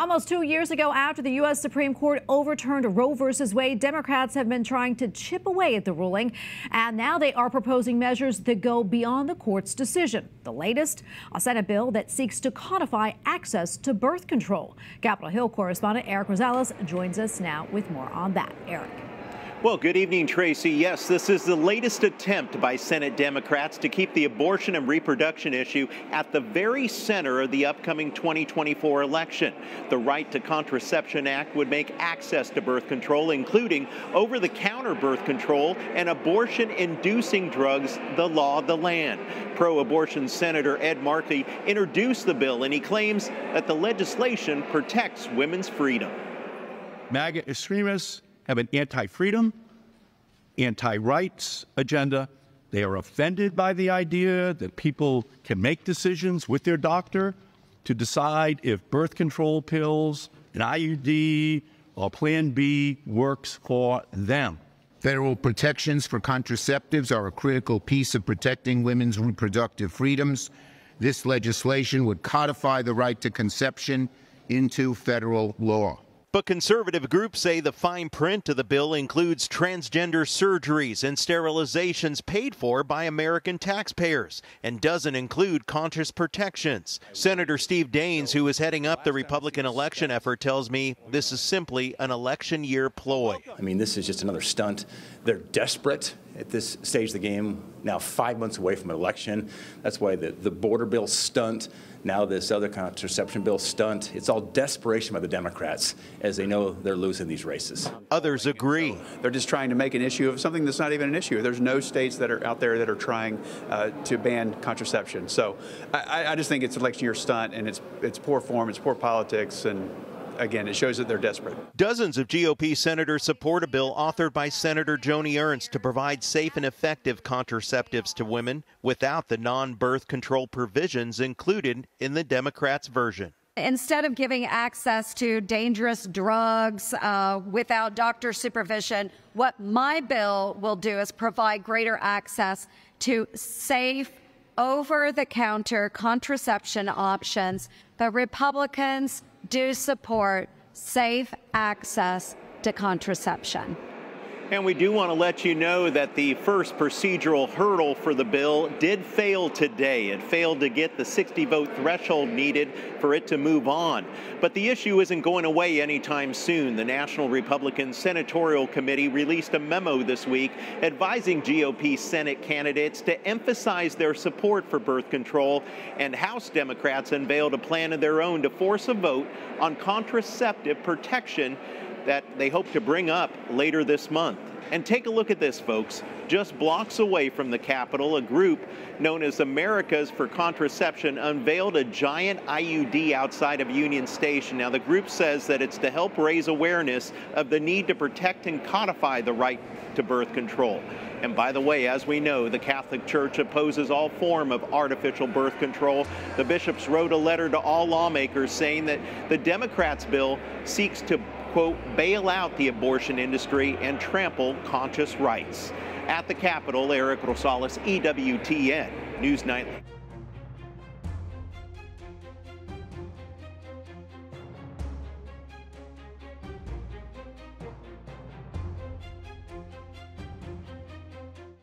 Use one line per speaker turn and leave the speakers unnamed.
Almost 2 years ago, after the U.S. Supreme Court overturned Roe v. Wade, Democrats have been trying to chip away at the ruling, and now they are proposing measures that go beyond the court's decision. The latest, a Senate bill that seeks to codify access to birth control. Capitol Hill correspondent Eric Rosales joins us now with more on that. Eric.
Well, good evening, Tracy. Yes, this is the latest attempt by Senate Democrats to keep the abortion and reproduction issue at the very center of the upcoming 2024 election. The Right to Contraception Act would make access to birth control, including over-the-counter birth control and abortion-inducing drugs, the law of the land. Pro-abortion Senator Ed Markey introduced the bill, and he claims that the legislation protects women's freedom.
MAGA extremists have an anti-freedom, anti-rights agenda. They are offended by the idea that people can make decisions with their doctor to decide if birth control pills, an IUD, or Plan B works for them.
Federal protections for contraceptives are a critical piece of protecting women's reproductive freedoms. This legislation would codify the right to conception into federal law.
But conservative groups say the fine print of the bill includes transgender surgeries and sterilizations paid for by American taxpayers and doesn't include conscious protections. Senator Steve Daines, who is heading up the Republican election effort, tells me this is simply an election year ploy.
I mean, this is just another stunt. They're desperate at this stage of the game, now 5 months away from an election. That's why the border bill stunt, now this other contraception bill stunt. It's all desperation by the Democrats as they know they're losing these races.
Others agree.
They're just trying to make an issue of something that's not even an issue. There's no states that are out there that are trying to ban contraception. So I just think it's an election year stunt, and it's poor form, it's poor politics, and again, it shows that they're desperate.
Dozens of GOP senators support a bill authored by Senator Joni Ernst to provide safe and effective contraceptives to women without the non-birth control provisions included in the Democrats' version.
Instead of giving access to dangerous drugs without doctor supervision, what my bill will do is provide greater access to safe, over-the-counter contraception options. The Republicans do support safe access to contraception.
And we do want to let you know that the first procedural hurdle for the bill did fail today. It failed to get the 60-vote threshold needed for it to move on. But the issue isn't going away anytime soon. The National Republican Senatorial Committee released a memo this week advising GOP Senate candidates to emphasize their support for birth control, and House Democrats unveiled a plan of their own to force a vote on contraceptive protection that they hope to bring up later this month. And take a look at this, folks. Just blocks away from the Capitol, a group known as Americas for Contraception unveiled a giant IUD outside of Union Station. Now, the group says that it's to help raise awareness of the need to protect and codify the right to birth control. And by the way, as we know, the Catholic Church opposes all form of artificial birth control. The bishops wrote a letter to all lawmakers saying that the Democrats' bill seeks to, quote, bail out the abortion industry and trample conscious rights. At the Capitol, Eric Rosales, EWTN News Nightly.